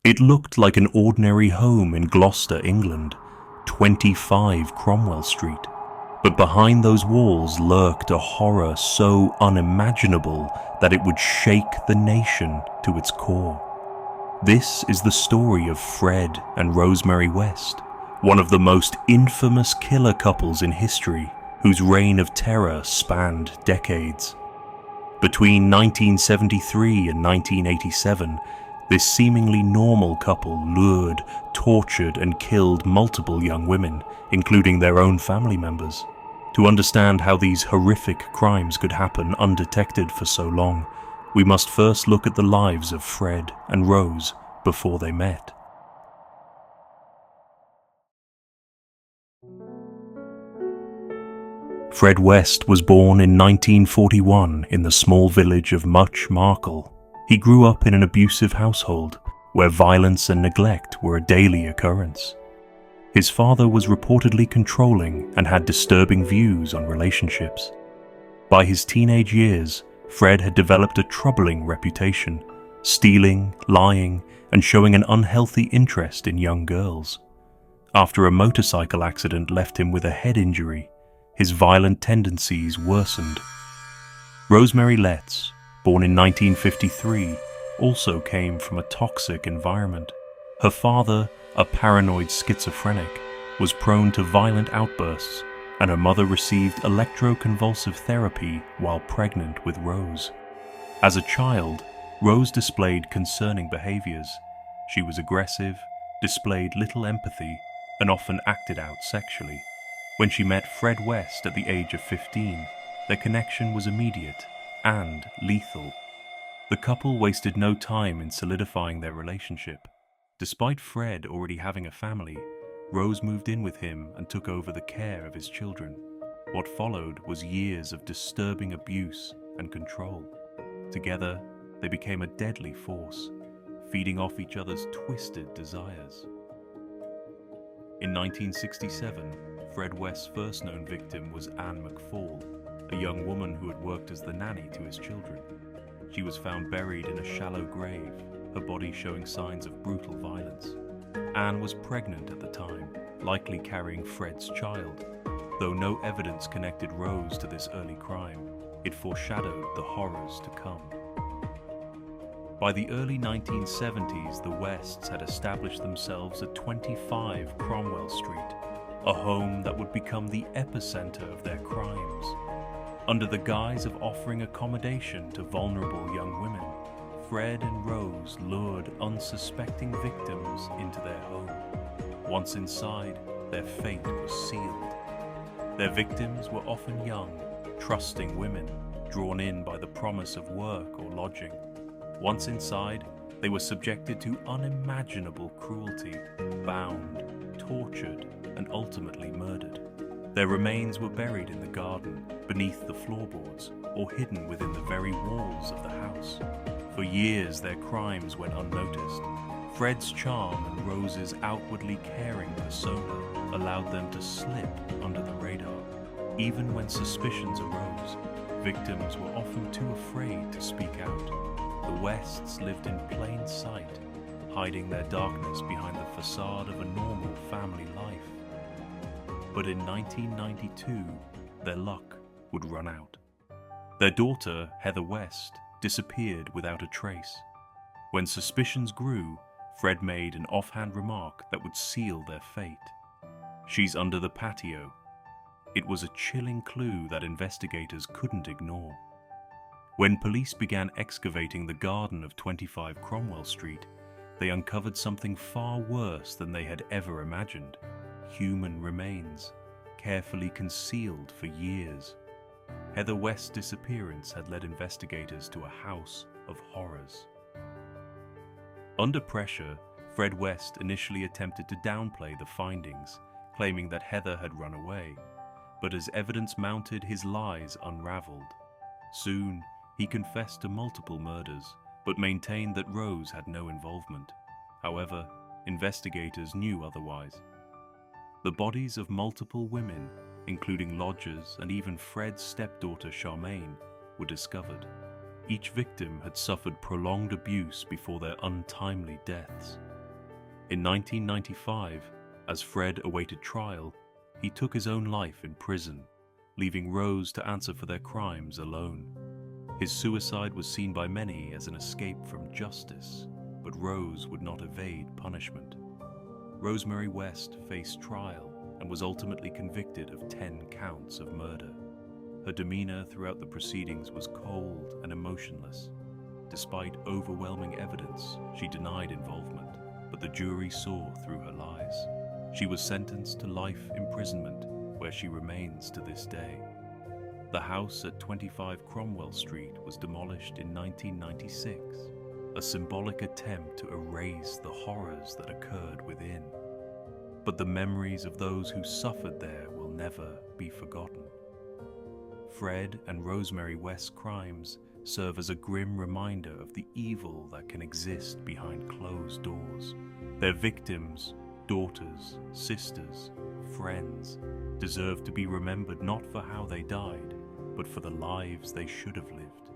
It looked like an ordinary home in Gloucester, England, 25 Cromwell Street. But behind those walls lurked a horror so unimaginable that it would shake the nation to its core. This is the story of Fred and Rosemary West, one of the most infamous killer couples in history, whose reign of terror spanned decades. Between 1973 and 1987, this seemingly normal couple lured, tortured, and killed multiple young women, including their own family members. To understand how these horrific crimes could happen undetected for so long, we must first look at the lives of Fred and Rose before they met. Fred West was born in 1941 in the small village of Much Marcle. He grew up in an abusive household where violence and neglect were a daily occurrence. His father was reportedly controlling and had disturbing views on relationships. By his teenage years, Fred had developed a troubling reputation, stealing, lying, and showing an unhealthy interest in young girls. After a motorcycle accident left him with a head injury, his violent tendencies worsened. Rosemary Letts, born in 1953, also came from a toxic environment. Her father, a paranoid schizophrenic, was prone to violent outbursts, and her mother received electroconvulsive therapy while pregnant with Rose. As a child, Rose displayed concerning behaviors. She was aggressive, displayed little empathy, and often acted out sexually. When she met Fred West at the age of 15, their connection was immediate and lethal. The couple wasted no time in solidifying their relationship. Despite Fred already having a family, Rose moved in with him and took over the care of his children. What followed was years of disturbing abuse and control. Together, they became a deadly force, feeding off each other's twisted desires. In 1967, Fred West's first known victim was Anne McFall, a young woman who had worked as the nanny to his children. She was found buried in a shallow grave, her body showing signs of brutal violence. Anne was pregnant at the time, likely carrying Fred's child. Though no evidence connected Rose to this early crime, it foreshadowed the horrors to come. By the early 1970s, the Wests had established themselves at 25 Cromwell Street, a home that would become the epicenter of their crimes. Under the guise of offering accommodation to vulnerable young women, Fred and Rose lured unsuspecting victims into their home. Once inside, their fate was sealed. Their victims were often young, trusting women, drawn in by the promise of work or lodging. Once inside, they were subjected to unimaginable cruelty, bound, tortured, and ultimately murdered. Their remains were buried in the garden, beneath the floorboards, or hidden within the very walls of the house. For years, their crimes went unnoticed. Fred's charm and Rose's outwardly caring persona allowed them to slip under the radar. Even when suspicions arose, victims were often too afraid to speak out. The Wests lived in plain sight, hiding their darkness behind the facade of a normal family life. But in 1992, their luck would run out. Their daughter, Heather West, disappeared without a trace. When suspicions grew, Fred made an offhand remark that would seal their fate. "She's under the patio." It was a chilling clue that investigators couldn't ignore. When police began excavating the garden of 25 Cromwell Street, they uncovered something far worse than they had ever imagined: human remains, carefully concealed for years. Heather West's disappearance had led investigators to a house of horrors. Under pressure, Fred West initially attempted to downplay the findings, claiming that Heather had run away. But as evidence mounted, his lies unraveled. Soon, he confessed to multiple murders, but maintained that Rose had no involvement. However, investigators knew otherwise. The bodies of multiple women, including lodgers and even Fred's stepdaughter Charmaine, were discovered. Each victim had suffered prolonged abuse before their untimely deaths. In 1995, as Fred awaited trial, he took his own life in prison, leaving Rose to answer for their crimes alone. His suicide was seen by many as an escape from justice, but Rose would not evade punishment. Rosemary West faced trial and was ultimately convicted of 10 counts of murder. Her demeanor throughout the proceedings was cold and emotionless. Despite overwhelming evidence, she denied involvement, but the jury saw through her lies. She was sentenced to life imprisonment, where she remains to this day. The house at 25 Cromwell Street was demolished in 1996, a symbolic attempt to erase the horrors that occurred within. But the memories of those who suffered there will never be forgotten. Fred and Rosemary West's crimes serve as a grim reminder of the evil that can exist behind closed doors. Their victims, daughters, sisters, friends, deserve to be remembered not for how they died, but for the lives they should have lived.